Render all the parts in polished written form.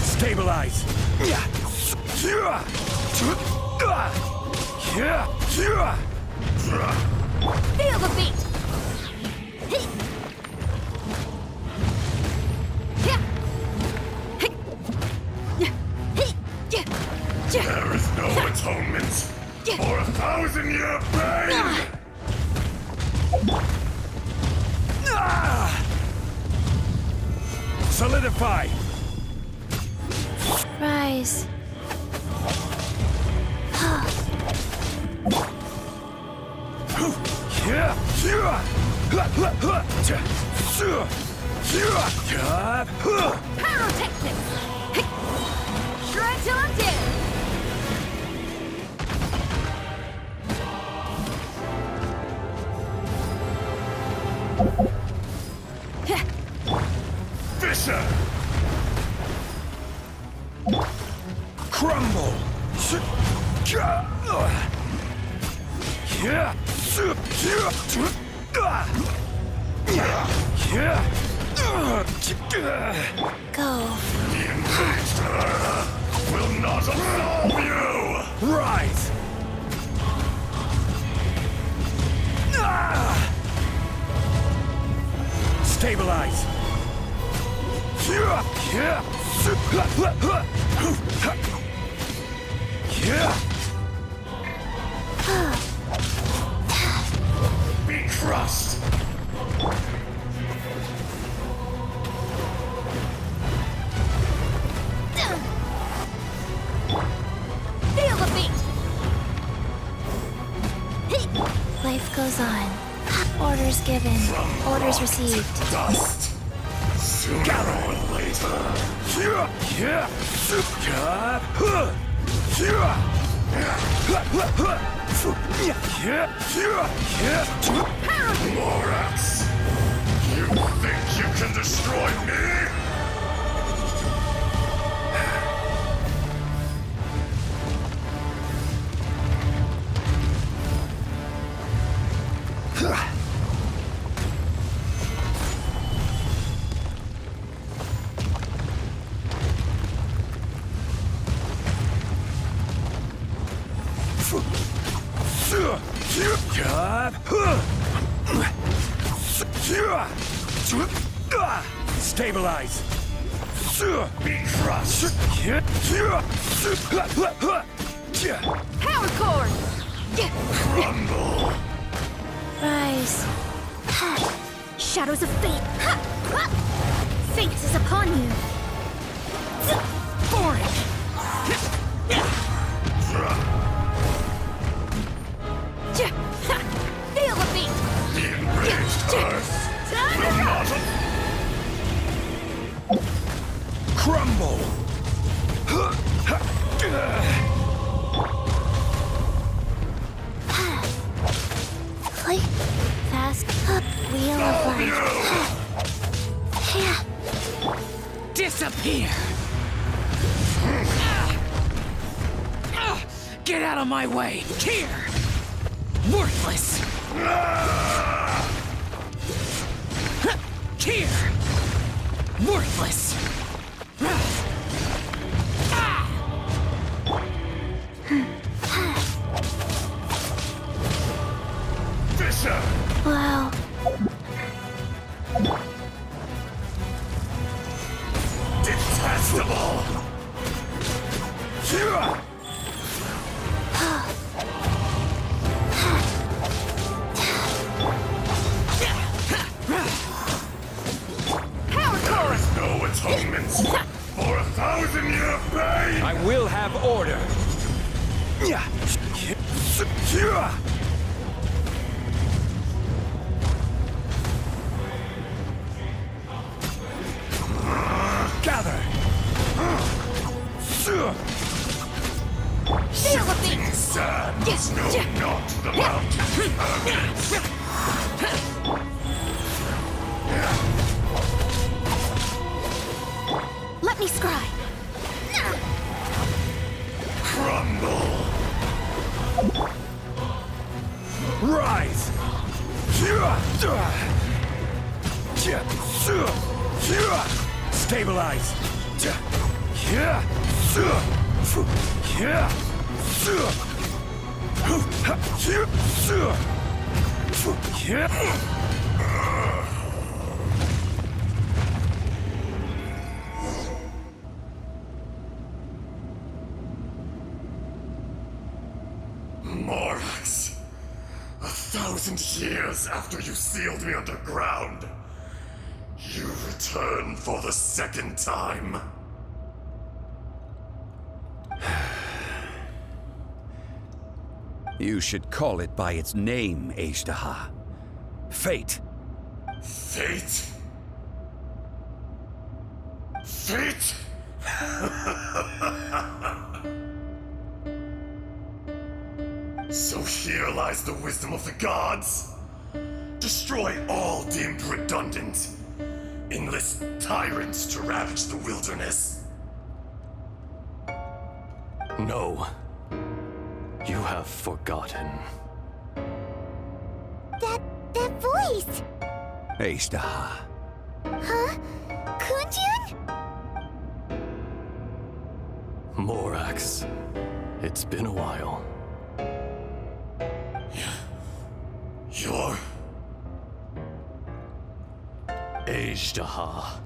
Stabilize. Feel the beat! There is no atonement for 1,000-year pain! Solidify. Rise. Pyrotechnics! Shred till I'm dead! Fisher! Crumble. Go. The enraged her will not absolve you! Rise. Stabilize. Be crushed! Feel the beat! Life goes on. Orders given. Orders received. Dust! Sooner or later! Morax! You think you can destroy me? Stabilize. Be crushed! Power cord! Crumble! Rise. Shadows of fate. Fate is upon you. Foreign. Feel the beat. The enraged earth Time will to not Crumble. Click. Fast. Wheel of life. Disappear. Get out of my way. Here. Worthless. Here. Worthless. Fisher! Wow. Detestable! Power There cord. is no atonement for 1,000-year pain! I will have order. Gather. Feel the beat. Sands know not the mountain's Let me scry. Stabilize! Morax, 1,000 years after you sealed me underground, you return for the second time. You should call it by its name, Ajdaha. Fate. Fate? Fate? So here lies the wisdom of the gods. Destroy all deemed redundant. Enlist tyrants to ravage the wilderness. No. You have forgotten. That voice! Ajdaha. Huh? Kunjun? Morax. It's been a while. You're... Ajdaha.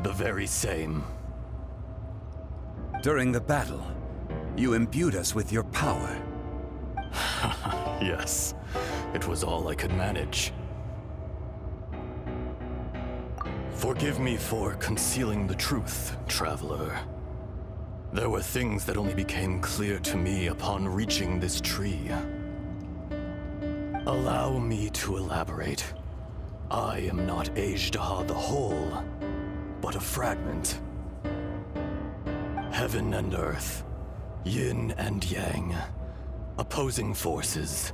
The very same. During the battle, you imbued us with your power. Yes. It was all I could manage. Forgive me for concealing the truth, traveler. There were things that only became clear to me upon reaching this tree. Allow me to elaborate. I am not Ajdaha the whole, but a fragment. Heaven and earth, yin and yang, opposing forces.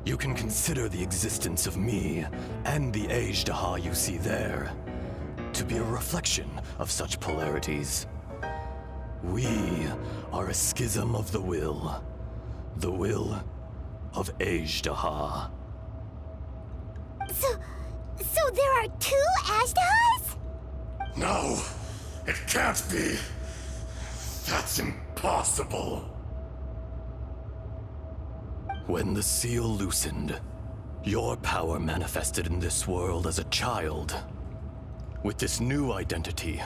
You can consider the existence of me and the Ajdaha you see there to be a reflection of such polarities. We are a schism of the will of Ajdaha. So there are two Ajdahas? No, it can't be. That's impossible. When the seal loosened, your power manifested in this world as a child. With this new identity,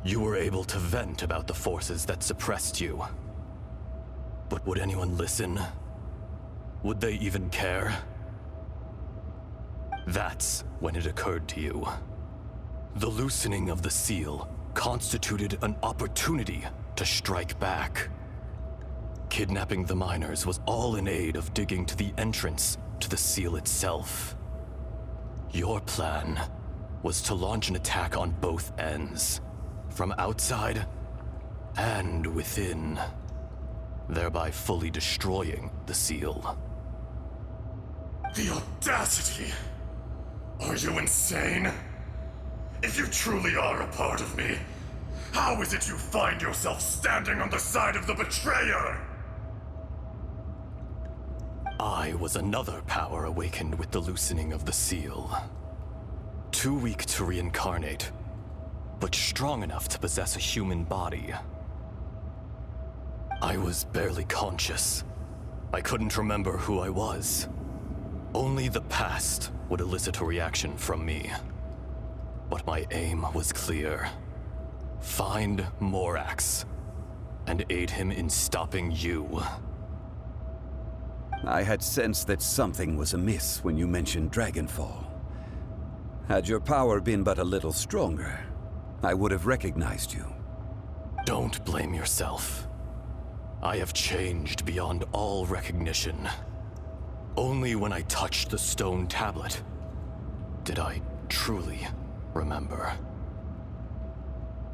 you were able to vent about the forces that suppressed you. But would anyone listen? Would they even care? That's when it occurred to you. The loosening of the seal constituted an opportunity to strike back. Kidnapping the miners was all in aid of digging to the entrance to the seal itself. Your plan was to launch an attack on both ends, from outside and within, thereby fully destroying the seal. The audacity! Are you insane? If you truly are a part of me, how is it you find yourself standing on the side of the betrayer? I was another power awakened with the loosening of the seal. Too weak to reincarnate, but strong enough to possess a human body. I was barely conscious. I couldn't remember who I was. Only the past would elicit a reaction from me. But my aim was clear. Find Morax, and aid him in stopping you. I had sensed that something was amiss when you mentioned Dragonfall. Had your power been but a little stronger, I would have recognized you. Don't blame yourself. I have changed beyond all recognition. Only when I touched the stone tablet did I truly remember.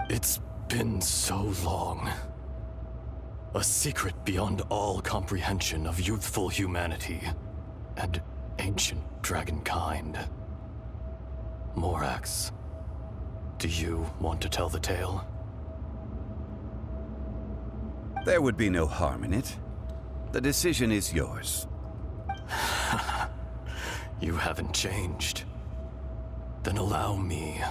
It's been so long. A secret beyond all comprehension of youthful humanity and ancient dragonkind. Morax, do you want to tell the tale? There would be no harm in it. The decision is yours. You haven't changed. Then allow me.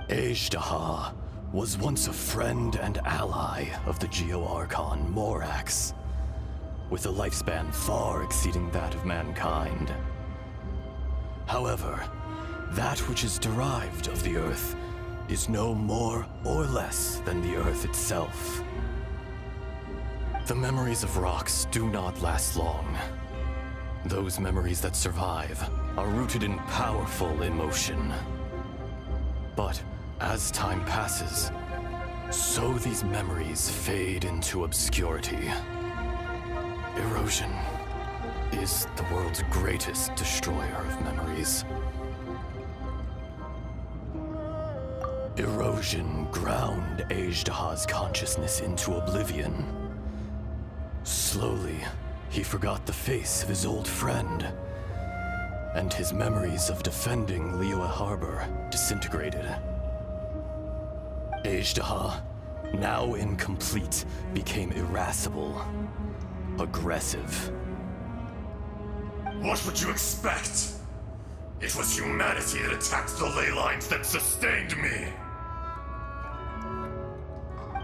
Ajdaha was once a friend and ally of the Geo-Archon Morax, with a lifespan far exceeding that of mankind. However, that which is derived of the Earth is no more or less than the Earth itself. The memories of rocks do not last long. Those memories that survive are rooted in powerful emotion. But as time passes, so these memories fade into obscurity. Erosion is the world's greatest destroyer of memories. Erosion ground Ajdaha's consciousness into oblivion. Slowly, he forgot the face of his old friend, and his memories of defending Liyue Harbor disintegrated. Ajdaha, now incomplete, became irascible, aggressive. What would you expect? It was humanity that attacked the ley lines that sustained me.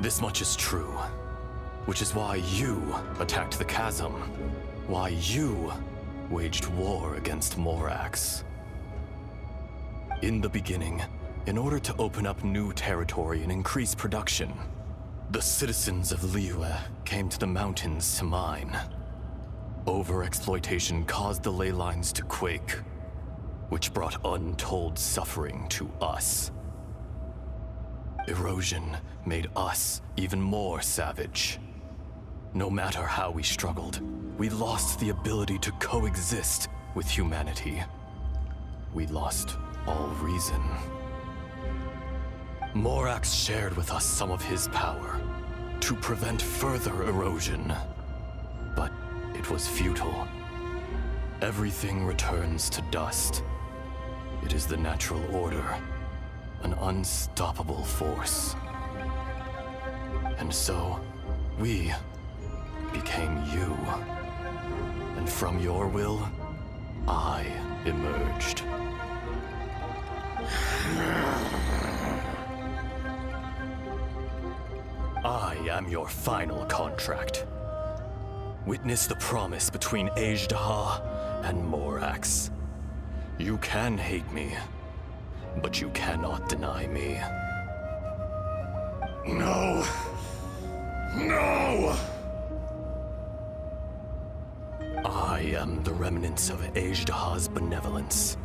This much is true, which is why you attacked the chasm, why you waged war against Morax. In the beginning, in order to open up new territory and increase production, the citizens of Liyue came to the mountains to mine. Overexploitation caused the ley lines to quake, which brought untold suffering to us. Erosion made us even more savage. No matter how we struggled, we lost the ability to coexist with humanity. We lost all reason. Morax shared with us some of his power to prevent further erosion, but it was futile. Everything returns to dust. It is the natural order, an unstoppable force. And so, we became you. And from your will, I emerged. I am your final contract. Witness the promise between Ajdaha and Morax. You can hate me, but you cannot deny me. No! No! I am the remnants of Ajdaha's benevolence,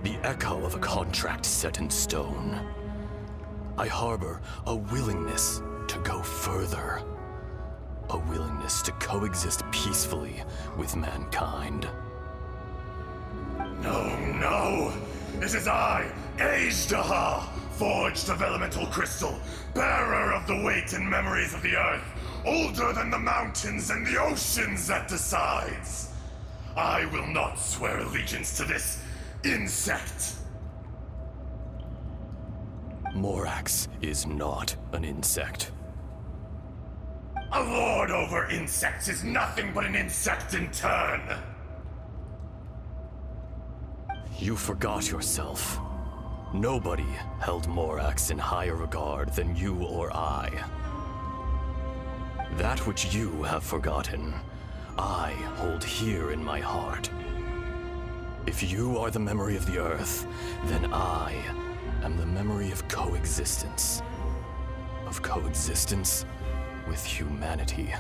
the echo of a contract set in stone. I harbor a willingness to go further, a willingness to coexist peacefully with mankind. No, no! It is I, Ajdaha, forged of elemental crystal, bearer of the weight and memories of the earth, older than the mountains and the oceans that decides. I will not swear allegiance to this insect. Morax is not an insect. A lord over insects is nothing but an insect in turn. You forgot yourself. Nobody held Morax in higher regard than you or I. That which you have forgotten, I hold here in my heart. If you are the memory of the Earth, then I am the memory of coexistence. Of coexistence with humanity.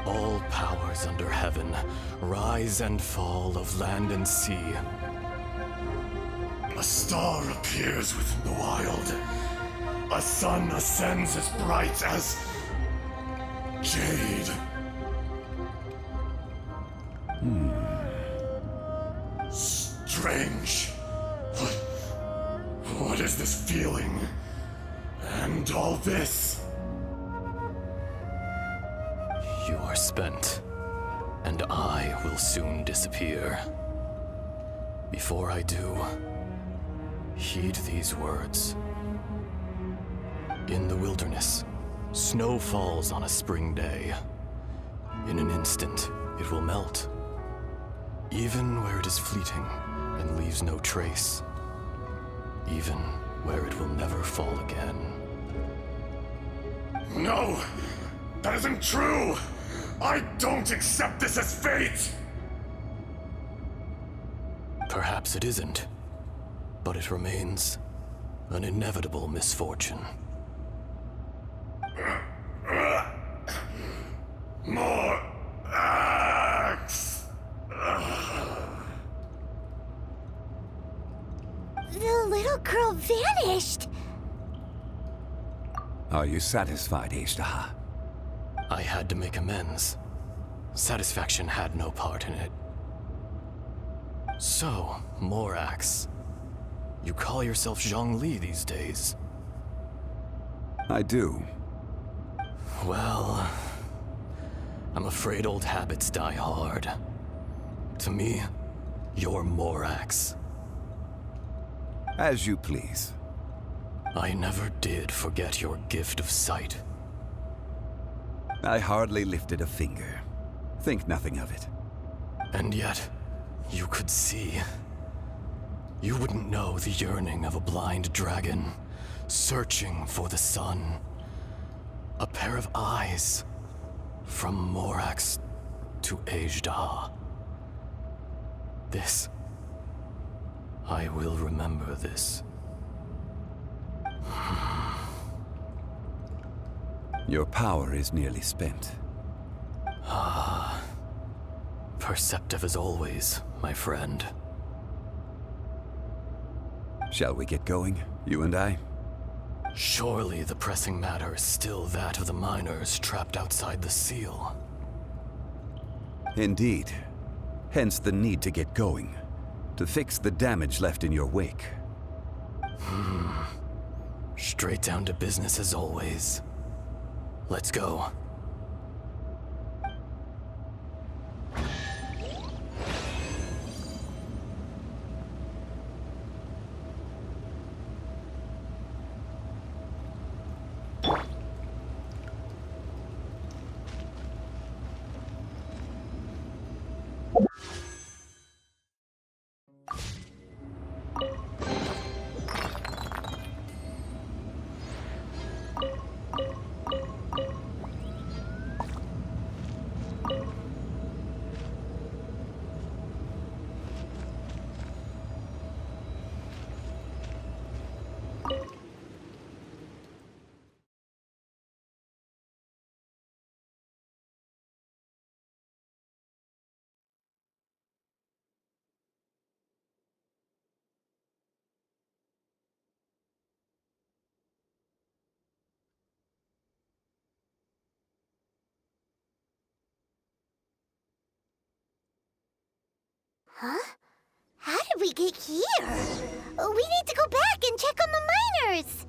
All powers under heaven, rise and fall of land and sea. A star appears within the wild. A sun ascends as bright as jade. Strange. What is this feeling? And all this? You are spent, and I will soon disappear. Before I do, heed these words. In the wilderness, snow falls on a spring day. In an instant, it will melt, even where it is fleeting and leaves no trace. even where it will never fall again. No! That isn't true! I don't accept this as fate! Perhaps it isn't, but it remains an inevitable misfortune. More axe! The little girl vanished. Are you satisfied, Ishtaha? I had to make amends. Satisfaction had no part in it. So, Morax, you call yourself Zhongli these days? I do. Well, I'm afraid old habits die hard. To me, you're Morax. As you please. I never did forget your gift of sight. I hardly lifted a finger. Think nothing of it. And yet, you could see. You wouldn't know the yearning of a blind dragon, searching for the sun. A pair of eyes, from Morax to Ajda. This. I will remember this. Your power is nearly spent. Perceptive as always, my friend. Shall we get going, you and I? Surely the pressing matter is still that of the miners trapped outside the seal. Indeed. Hence the need to get going. To fix the damage left in your wake. Straight down to business as always. Let's go. Huh? How did we get here? We need to go back and check on the miners.